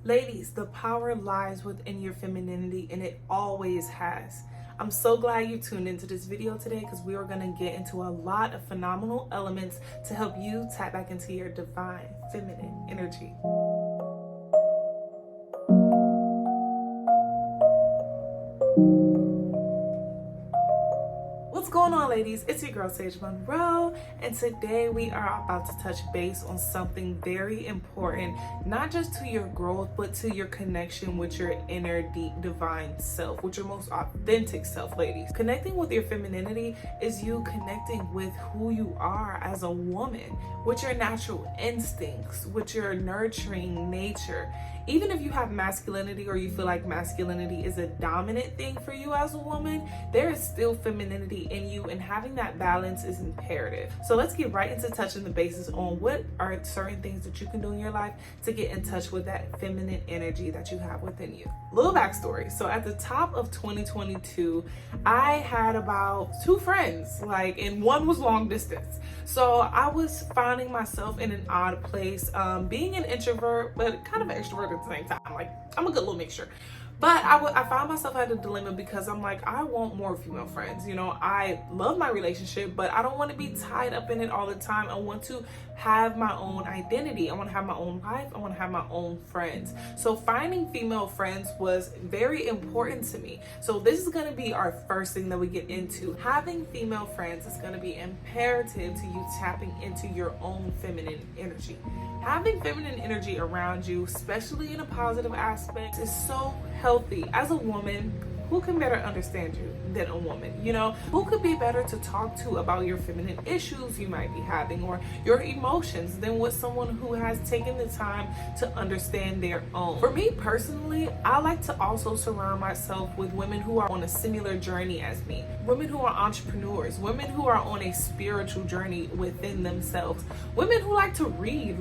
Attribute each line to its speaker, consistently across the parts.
Speaker 1: Ladies, the power lies within your femininity, and it always has. I'm so glad you tuned into this video today because we are going to get into a lot of phenomenal elements to help you tap back into your divine feminine energy. What's going on, ladies? It's your girl Sage Monroe, and today we are about to touch base on something very important, not just to your growth, but to your connection with your inner deep divine self, with your most authentic self, ladies. Connecting with your femininity is you connecting with who you are as a woman, with your natural instincts, with your nurturing nature. Even if you have masculinity or you feel like masculinity is a dominant thing for you as a woman, there is still femininity in you, and having that balance is imperative. So let's get right into touching the bases on what are certain things that you can do in your life to get in touch with that feminine energy that you have within you. Little backstory. So at the top of 2022, I had about 2 friends, and one was long distance. So I was finding myself in an odd place, being an introvert, but kind of an extrovert at the same time. I'm a good little mixture. But I found myself at a dilemma because I'm like, I want more female friends. You know, I love my relationship, but I don't want to be tied up in it all the time. I want to have my own identity. I want to have my own life. I want to have my own friends. So finding female friends was very important to me. So this is going to be our first thing that we get into. Having female friends is going to be imperative to you tapping into your own feminine energy. Having feminine energy around you, especially in a positive aspect, is so healthy. As a woman, who can better understand you than a woman? You know, who could be better to talk to about your feminine issues you might be having or your emotions than with someone who has taken the time to understand their own? For me personally, I like to also surround myself with women who are on a similar journey as me, women who are entrepreneurs, women who are on a spiritual journey within themselves, women who like to read.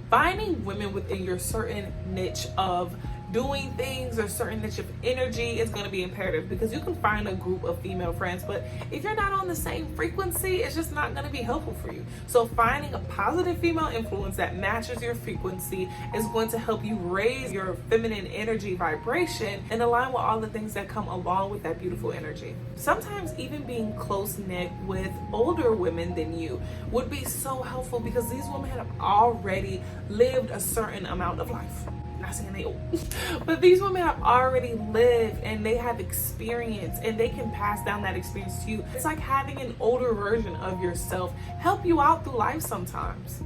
Speaker 1: Finding women within your certain niche of doing things or certain niche of energy is going to be imperative, because you can find a group of female friends, but if you're not on the same frequency, it's just not going to be helpful for you. So finding a positive female influence that matches your frequency is going to help you raise your feminine energy vibration and align with all the things that come along with that beautiful energy. Sometimes even being close-knit with older women than you would be so helpful, because these women have already lived a certain amount of life. Not saying they old, but these women have already lived and they have experience, and they can pass down that experience to you. It's like having an older version of yourself help you out through life sometimes.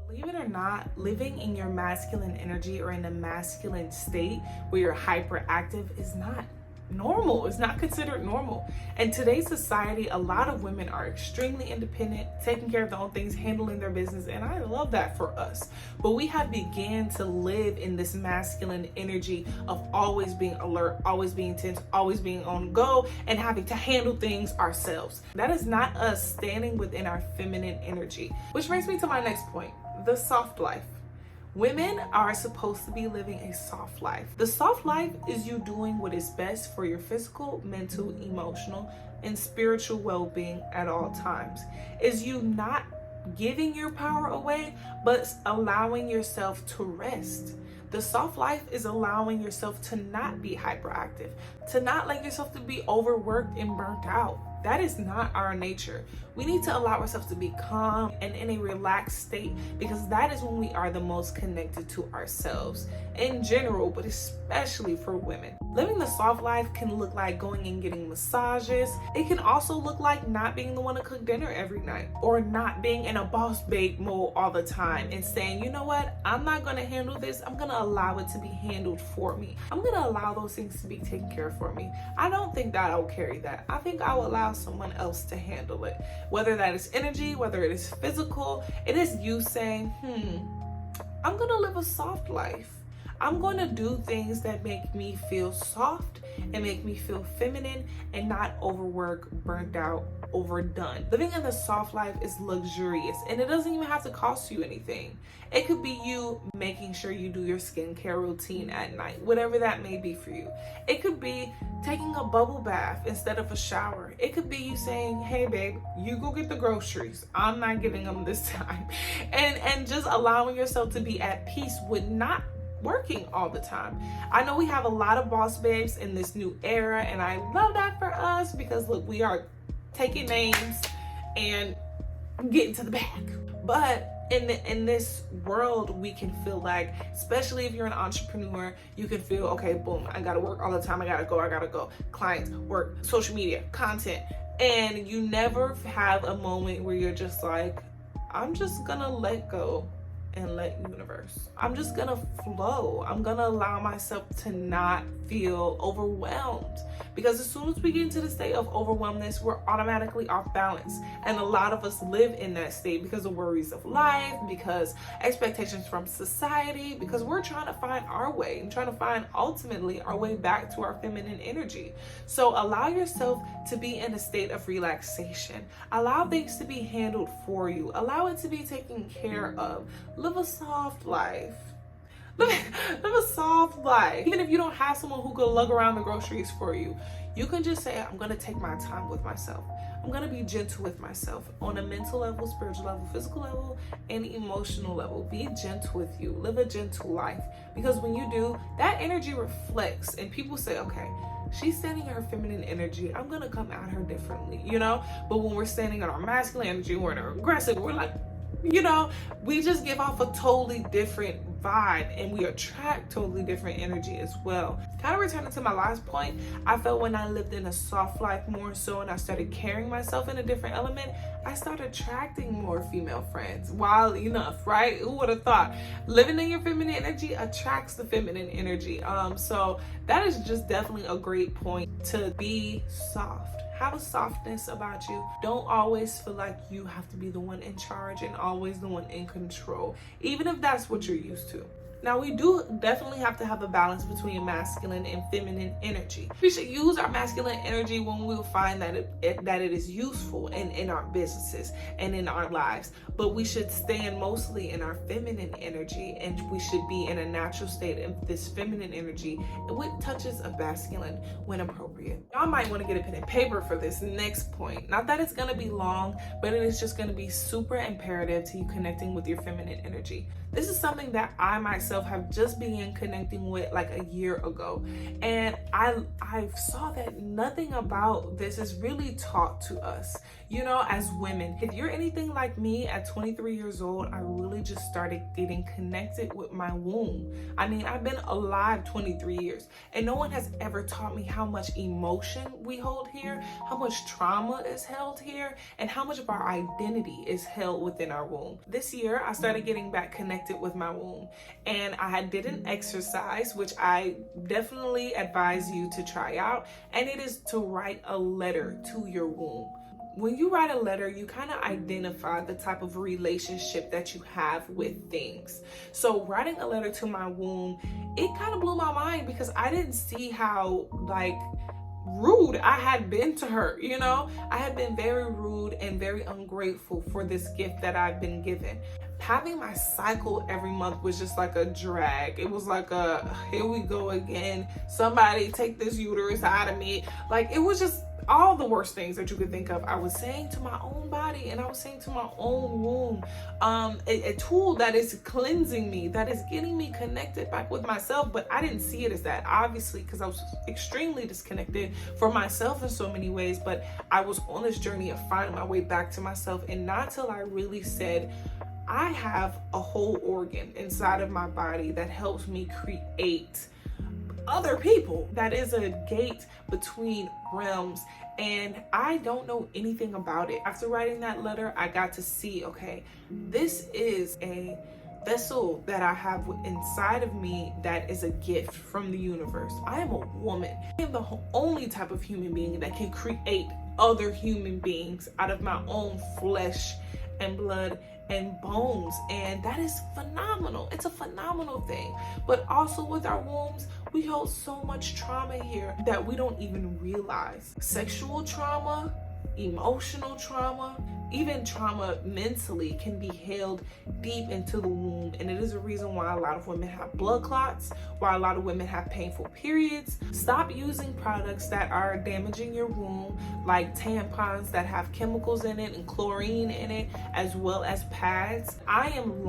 Speaker 1: Believe it or not, living in your masculine energy or in a masculine state where you're hyperactive is not normal. It's not considered normal. In today's society, a lot of women are extremely independent, taking care of their own things, handling their business, and I love that for us. But we have began to live in this masculine energy of always being alert, always being tense, always being on go, and having to handle things ourselves. That is not us standing within our feminine energy. Which brings me to my next point, the soft life. Women are supposed to be living a soft life. The soft life is you doing what is best for your physical, mental, emotional, and spiritual well-being at all times. Is you not giving your power away, but allowing yourself to rest. The soft life is allowing yourself to not be hyperactive, to not let yourself to be overworked and burnt out. That is not our nature. We need to allow ourselves to be calm and in a relaxed state, because that is when we are the most connected to ourselves in general, but especially for women. Living the soft life can look like going and getting massages. It can also look like not being the one to cook dinner every night, or not being in a boss babe mode all the time and saying, you know what, I'm not going to handle this. I'm going to allow it to be handled for me. I'm going to allow those things to be taken care of for me. I don't think that I'll carry that. I think I'll allow someone else to handle it. Whether that is energy, whether it is physical, it is you saying, I'm going to live a soft life. I'm going to do things that make me feel soft and make me feel feminine and not overwork, burnt out, overdone. Living in the soft life is luxurious, and it doesn't even have to cost you anything. It could be you making sure you do your skincare routine at night, whatever that may be for you. It could be taking a bubble bath instead of a shower. It could be you saying, hey babe, you go get the groceries, I'm not getting them this time. And just allowing yourself to be at peace with not working all the time. I know we have a lot of boss babes in this new era, and I love that for us because look, we are taking names and getting to the bag. But in this world, we can feel like, especially if you're an entrepreneur, you can feel, okay, boom, I gotta work all the time, I gotta go. Clients, work, social media, content. And you never have a moment where you're just like, I'm just gonna let go and let universe. I'm just gonna flow. I'm gonna allow myself to not feel overwhelmed, because as soon as we get into the state of overwhelmness, we're automatically off balance. And a lot of us live in that state because of worries of life, because expectations from society, because we're trying to find our way and trying to find ultimately our way back to our feminine energy. So allow yourself to be in a state of relaxation. Allow things to be handled for you. Allow it to be taken care of. Live a soft life. Live a soft life. Even if you don't have someone who can lug around the groceries for you, you can just say, I'm gonna take my time with myself. I'm gonna be gentle with myself on a mental level, spiritual level, physical level, and emotional level. Be gentle with you. Live a gentle life. Because when you do, that energy reflects, and people say, okay, she's standing in her feminine energy, I'm gonna come at her differently, you know? But when we're standing in our masculine energy, we're in our aggressive, we're like, you know, we just give off a totally different vibe, and we attract totally different energy as well. Kind of returning to my last point, I felt when I lived in a soft life more so and I started carrying myself in a different element, I started attracting more female friends. Wild enough, right? Who would have thought? Living in your feminine energy attracts the feminine energy. So that is just definitely a great point, to be soft. Have a softness about you. Don't always feel like you have to be the one in charge and always the one in control, even if that's what you're used to. Now, we do definitely have to have a balance between masculine and feminine energy. We should use our masculine energy when we find that it is useful in our businesses and in our lives. But we should stand mostly in our feminine energy, and we should be in a natural state of this feminine energy with touches of masculine when appropriate. Y'all might want to get a pen and paper for this next point. Not that it's going to be long, but it is just going to be super imperative to you connecting with your feminine energy. This is something that I myself have just began connecting with like a year ago. And I saw that nothing about this is really taught to us, you know, as women. If you're anything like me, at 23 years old, I really just started getting connected with my womb. I mean, I've been alive 23 years, and no one has ever taught me how much emotion we hold here, how much trauma is held here, and how much of our identity is held within our womb. This year, I started getting back connected with my womb, and I did an exercise, which I definitely advise you to try out, and it is to write a letter to your womb. When you write a letter, you kind of identify the type of relationship that you have with things. So writing a letter to my womb, it kind of blew my mind, because I didn't see how rude I had been to her, you know? I had been very rude and very ungrateful for this gift that I've been given. Having my cycle every month was just like a drag. It was like here we go again. Somebody take this uterus out of me. Like, it was just all the worst things that you could think of. I was saying to my own body, and I was saying to my own womb, a tool that is cleansing me, that is getting me connected back with myself. But I didn't see it as that, obviously, because I was extremely disconnected from myself in so many ways. But I was on this journey of finding my way back to myself, and not till I really said, I have a whole organ inside of my body that helps me create other people. That is a gate between realms, and I don't know anything about it. After writing that letter, I got to see, okay, this is a vessel that I have inside of me that is a gift from the universe. I am a woman. I am the only type of human being that can create other human beings out of my own flesh and blood and bones, and that is phenomenal. It's a phenomenal thing. But also with our wombs, we hold so much trauma here that we don't even realize. Sexual trauma, emotional trauma, even trauma mentally can be held deep into the womb. And it is a reason why a lot of women have blood clots, why a lot of women have painful periods. Stop using products that are damaging your womb, like tampons that have chemicals in it and chlorine in it, as well as pads. I'm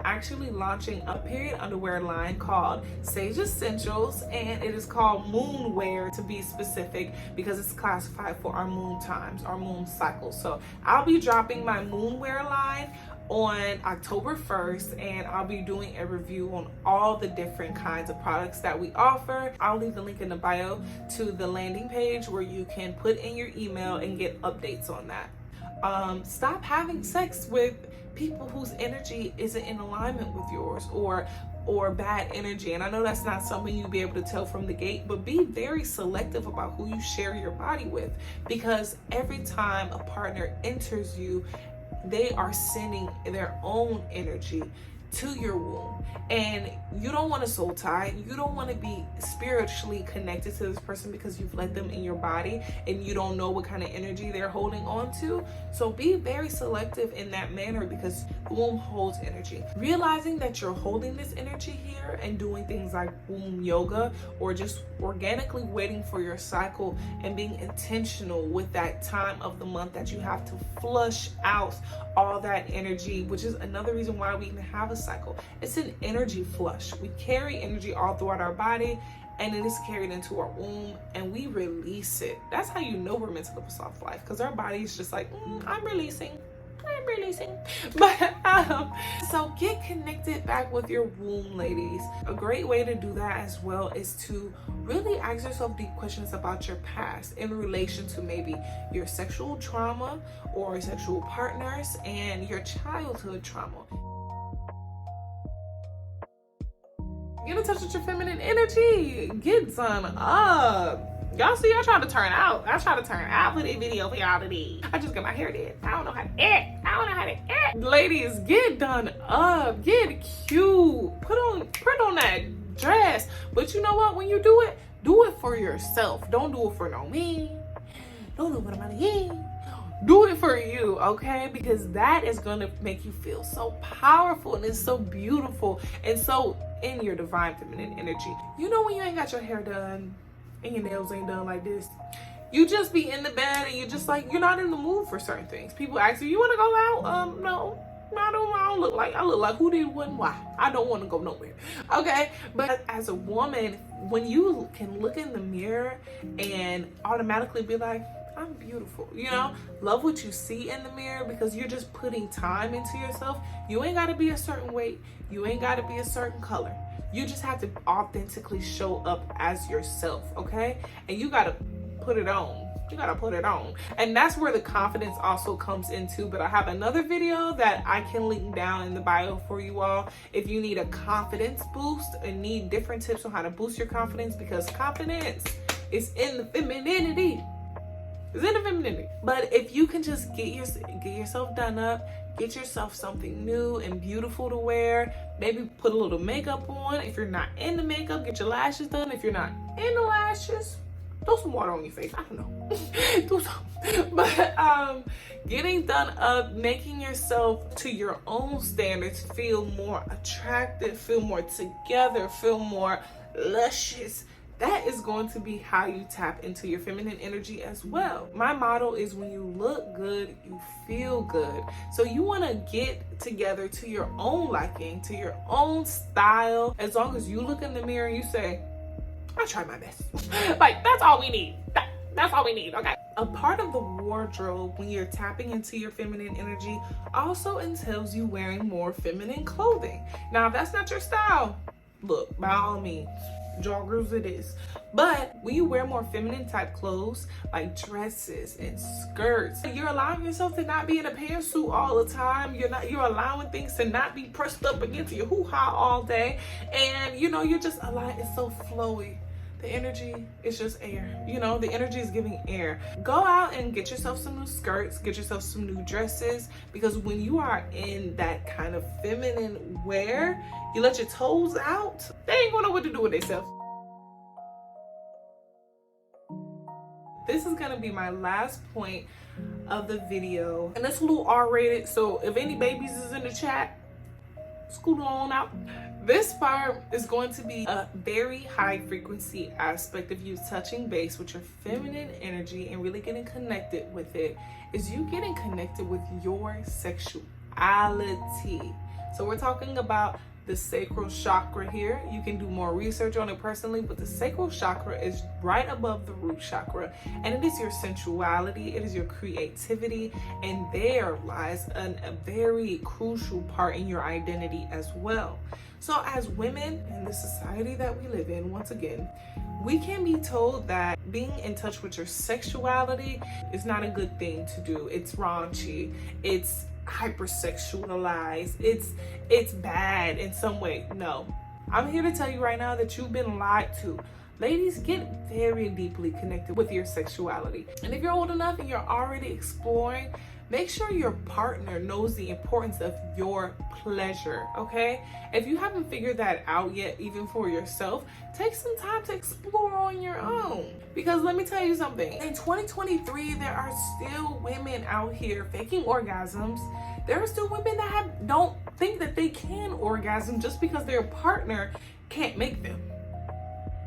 Speaker 1: actually launching a period underwear line called Sage Essentials, and it is called moon wear to be specific, because it's classified for our moon times, our moon cycles. So I'll be dropping my moon wear line on October 1st, and I'll be doing a review on all the different kinds of products that we offer. I'll leave the link in the bio to the landing page where you can put in your email and get updates on that. Stop having sex with people whose energy isn't in alignment with yours, or bad energy. And I know that's not something you'll be able to tell from the gate, but be very selective about who you share your body with, because every time a partner enters you, they are sending their own energy to your womb, and you don't want to soul tie. You don't want to be spiritually connected to this person because you've let them in your body and you don't know what kind of energy they're holding on to. So be very selective in that manner, because the womb holds energy. Realizing that you're holding this energy here and doing things like womb yoga, or just organically waiting for your cycle and being intentional with that time of the month that you have to flush out all that energy, which is another reason why we even have a cycle. It's an energy flush. We carry energy all throughout our body, and it is carried into our womb, and we release it. That's how you know we're meant to live a soft life, because our body is just like, I'm releasing. But so get connected back with your womb, ladies. A great way to do that as well is to really ask yourself deep questions about your past in relation to maybe your sexual trauma or sexual partners and your childhood trauma. Get in touch with your feminine energy. Get done up. Y'all see, I try to turn out for this video for y'all today. I just got my hair did. I don't know how to act. Ladies, get done up. Get cute. Put on that dress. But you know what? When you do it for yourself. Don't do it for no me. Don't do it for nobody. Do it for you, okay? Because that is gonna make you feel so powerful, and it's so beautiful, and so in your divine feminine energy. You know when you ain't got your hair done and your nails ain't done like this, you just be in the bed and you're just like, you're not in the mood for certain things. People ask you want to go out? No, I don't look like, I look like who did what and why. I don't want to go nowhere, okay? But as a woman, when you can look in the mirror and automatically be like, I'm beautiful, love what you see in the mirror, because you're just putting time into yourself. You ain't got to be a certain weight. You ain't got to be a certain color. You just have to authentically show up as yourself, okay? And you got to put it on. And that's where the confidence also comes into. But I have another video that I can link down in the bio for you all if you need a confidence boost and need different tips on how to boost your confidence, because confidence is in the femininity. But if you can just get yourself done up, get yourself something new and beautiful to wear, maybe put a little makeup on. If you're not into makeup, get your lashes done. If you're not into lashes, throw some water on your face. I don't know. Do something. But getting done up, making yourself to your own standards feel more attractive, feel more together, feel more luscious. That is going to be how you tap into your feminine energy as well. My motto is, when you look good, you feel good. So you want to get together to your own liking, to your own style. As long as you look in the mirror and you say, I tried my best. Like, that's all we need. That's all we need, okay? A part of the wardrobe when you're tapping into your feminine energy also entails you wearing more feminine clothing. Now, if that's not your style, look, by all means, joggers it is. But when you wear more feminine type clothes like dresses and skirts, you're allowing yourself to not be in a pantsuit all the time. You're allowing things to not be pressed up against your hoo-ha all day. And you're just allowing, it's so flowy. The energy is just air. The energy is giving air. Go out and get yourself some new skirts, get yourself some new dresses, because when you are in that kind of feminine wear, you let your toes out, they ain't gonna know what to do with themselves. this is gonna be my last point of the video, and it's a little R-rated, so if any babies is in the chat, scoot on out. This part is going to be a very high frequency aspect of you touching base with your feminine energy and really getting connected with it, is you getting connected with your sexuality. So we're talking about the sacral chakra here. You can do more research on it personally, but the sacral chakra is right above the root chakra, and it is your sensuality, it is your creativity, and there lies a very crucial part in your identity as well. So as women in the society that we live in, once again, we can be told that being in touch with your sexuality is not a good thing to do. It's raunchy, it's hypersexualized, it's bad in some way. No, I'm here to tell you right now that you've been lied to. Ladies, get very deeply connected with your sexuality, and if you're old enough and you're already exploring, make sure your partner knows the importance of your pleasure, okay? If you haven't figured that out yet, even for yourself, take some time to explore on your own. Because let me tell you something, in 2023, there are still women out here faking orgasms. There are still women that don't think that they can orgasm just because their partner can't make them.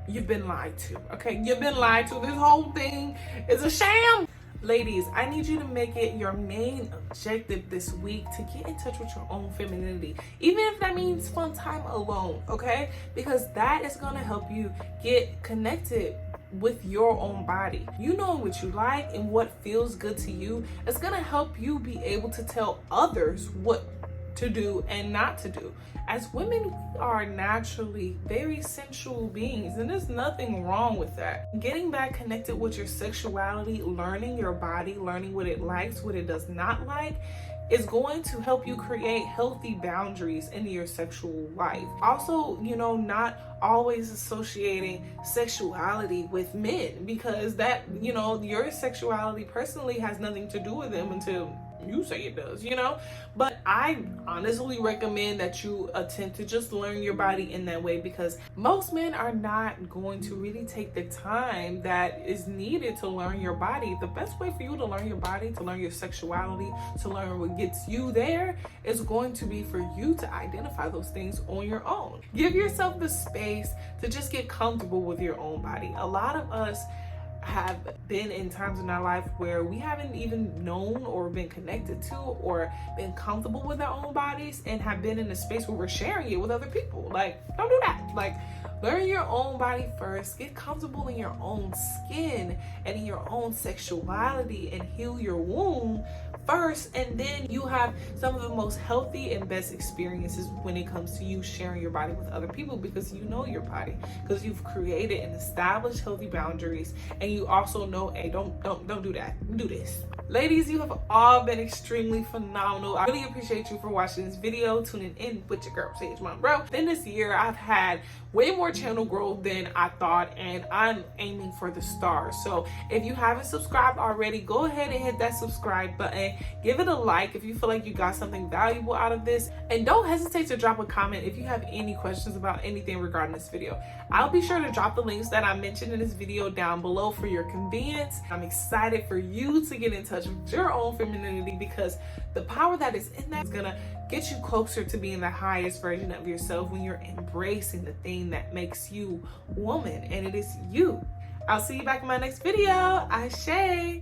Speaker 1: You've been lied to, okay? You've been lied to. This whole thing is a sham. Ladies, I need you to make it your main objective this week to get in touch with your own femininity, even if that means fun time alone, okay? Because that is gonna help you get connected with your own body. You know what you like and what feels good to you. It's gonna help you be able to tell others what to do and not to do. As women, we are naturally very sensual beings, and there's nothing wrong with that. Getting back connected with your sexuality, learning your body, learning what it likes, what it does not like, is going to help you create healthy boundaries in your sexual life. Also, not always associating sexuality with men, because that, your sexuality personally has nothing to do with them until you say it does, but I honestly recommend that you attempt to just learn your body in that way, because most men are not going to really take the time that is needed to learn your body. The best way for you to learn your body, to learn your sexuality, to learn what gets you there, is going to be for you to identify those things on your own. Give yourself the space to just get comfortable with your own body. A lot of us have been in times in our life where we haven't even known or been connected to or been comfortable with our own bodies, and have been in a space where we're sharing it with other people. Don't do that. Learn your own body first, get comfortable in your own skin and in your own sexuality, and heal your womb first, and then you have some of the most healthy and best experiences when it comes to you sharing your body with other people, because you know your body, because you've created and established healthy boundaries, and you also know, hey, don't do that, do this. Ladies, you have all been extremely phenomenal. I really appreciate you for watching this video, tuning in with your girl Sage Monroe. Then this year I've had way more channel growth than I thought, and I'm aiming for the stars. So if you haven't subscribed already, go ahead and hit that subscribe button. Give it a like if you feel like you got something valuable out of this, and don't hesitate to drop a comment if you have any questions about anything regarding this video. I'll be sure to drop the links that I mentioned in this video down below for your convenience. I'm excited for you to get in touch with your own femininity, because the power that is in that is gonna get you closer to being the highest version of yourself when you're embracing the thing that makes you woman, and it is you. I'll see you back in my next video. Ashe.